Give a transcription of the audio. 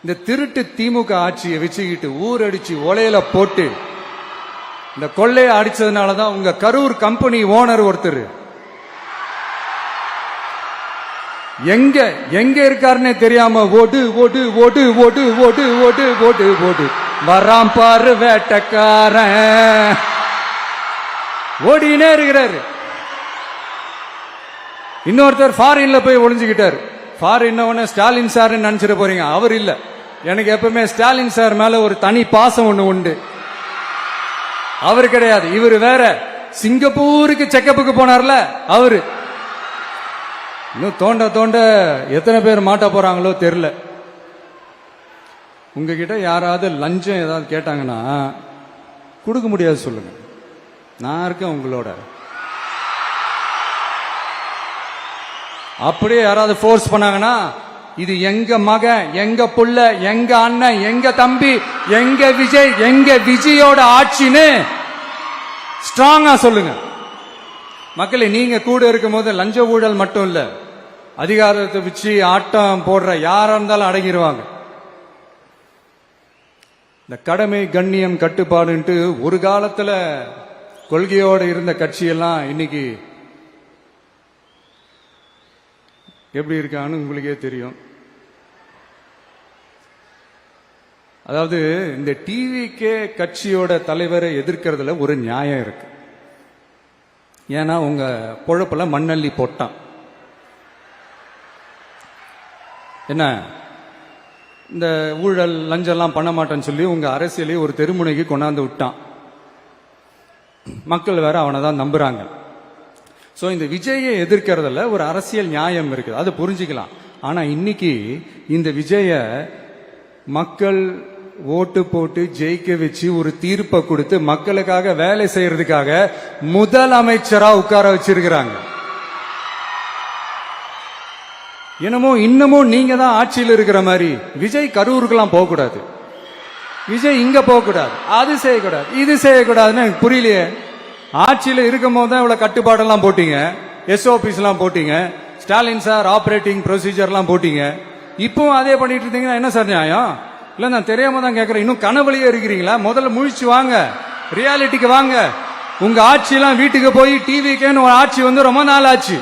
இந்த திருட்டு திமுக ஆட்சியை வச்சுக்கிட்டு ஊரடிச்சு ஒலையில போட்டு இந்த கொள்ளையை அடிச்சதுனாலதான் உங்க கரூர் கம்பெனி ஓனர் ஒருத்தர் எங்க எங்க இருக்காருன்னே தெரியாம ஓடு ஓடு ஓடு ஓடு ஓடு ஓடு ஓடு ஓடு வராம் பாரு வேட்டக்காரன் ஓடினே இருக்கிறாரு. இன்னொருத்தர் ஃபாரின்ல போய் ஒளிஞ்சுக்கிட்டாரு. ஃபாரின் ஸ்டாலின் சார் நினைச்சிட போறீங்க, அவர் இல்ல. எனக்கு எப்பவுமே ஸ்டாலின் சார் மேல ஒரு தனி பாசம் ஒண்ணு உண்டு. அவர் கிடையாது, இவர் வேற. சிங்கப்பூருக்கு செக்கப்புக்கு போனார்ல அவரு. இன்னும் தோண்ட தோண்ட எத்தனை பேர் மாட்ட போறாங்களோ தெரியல. உங்ககிட்ட யாராவது லஞ்சம் ஏதாவது கேட்டாங்கன்னா கொடுக்க முடியாது சொல்லுங்க, நான் இருக்கேன் உங்களோட. அப்படியே யாராவது ஃபோர்ஸ் பண்ணாங்கன்னா இது எங்க மகன், எங்க புள்ள, எங்க அண்ணன், எங்க தம்பி, எங்க விஜய், எங்க விஜயோட ஆட்சின்னு ஸ்ட்ராங்கா சொல்லுங்க. மக்களே, நீங்க கூட இருக்கும் போது லஞ்ச ஊழல் மட்டும் இல்ல, அதிகாரத்தை வச்சு ஆட்டம் போடுற யாரா இருந்தாலும் அடங்கிடுவாங்க. இந்த கடமை கண்ணியம் கட்டுப்பாடுன்ட்டு ஒரு காலத்துல கொள்கையோட இருந்த கட்சியெல்லாம் இன்னைக்கு எப்படி இருக்கான்னு உங்களுக்கே தெரியும். அதாவது இந்த டிவிக்கே கட்சியோட தலைவரை எதிர்க்கிறதுல ஒரு நியாயம் இருக்கு. ஏன்னா உங்க பொழப்புல மண்ணள்ளி போட்டான். என்ன இந்த ஊழல் லஞ்சம்லாம் பண்ண மாட்டேன்னு சொல்லி உங்க அரசியலை ஒரு தெருமுனைக்கு கொண்டாந்து விட்டான். மக்கள் வேற அவனை தான் நம்புறாங்க. சோ இந்த விஜயை எதிர்க்கிறதுல ஒரு அரசியல் நியாயம் இருக்குது, அது புரிஞ்சுக்கலாம். ஆனா இன்னைக்கு இந்த விஜய மக்கள் ஓட்டு போட்டு ஜெயிக்க வச்சு ஒரு தீர்ப்பை கொடுத்து மக்களுக்காக வேலை செய்யறதுக்காக முதலமைச்சரா உட்கார வச்சிருக்கிறாங்க. என்னமோ இன்னமும் நீங்க தான் ஆட்சியில் இருக்கிற மாதிரி. விஜய் கரூருக்கெல்லாம் போக கூடாது, விஜய் இங்க போக கூடாது, அது செய்யக்கூடாது, இது செய்யக்கூடாதுன்னு எனக்கு புரியலையே. ஆட்சியில் இருக்கும் போது தான் இவ்வளவு கட்டுப்பாடெல்லாம் போட்டீங்க, எஸ்ஓபிஸ் எல்லாம் போட்டீங்க, ஸ்டாலின் சார் ஆபரேட்டிங் ப்ரொசீஜர்லாம் போட்டீங்க. இப்பவும் அதே பண்ணிட்டு இருந்தீங்கன்னா என்ன சார் நியாயம்? இல்ல நான் தெரியாம தான் கேட்கறேன். இன்னும் கனவுலயே இருக்கிறீங்களா? முதல்ல முழிச்சு வாங்க, ரியாலிட்டிக்கு வாங்க. உங்க ஆட்சியெல்லாம் வீட்டுக்கு போய் டிவிக்கேன்னு ஒரு ஆட்சி வந்து ரொம்ப நாள் ஆச்சு.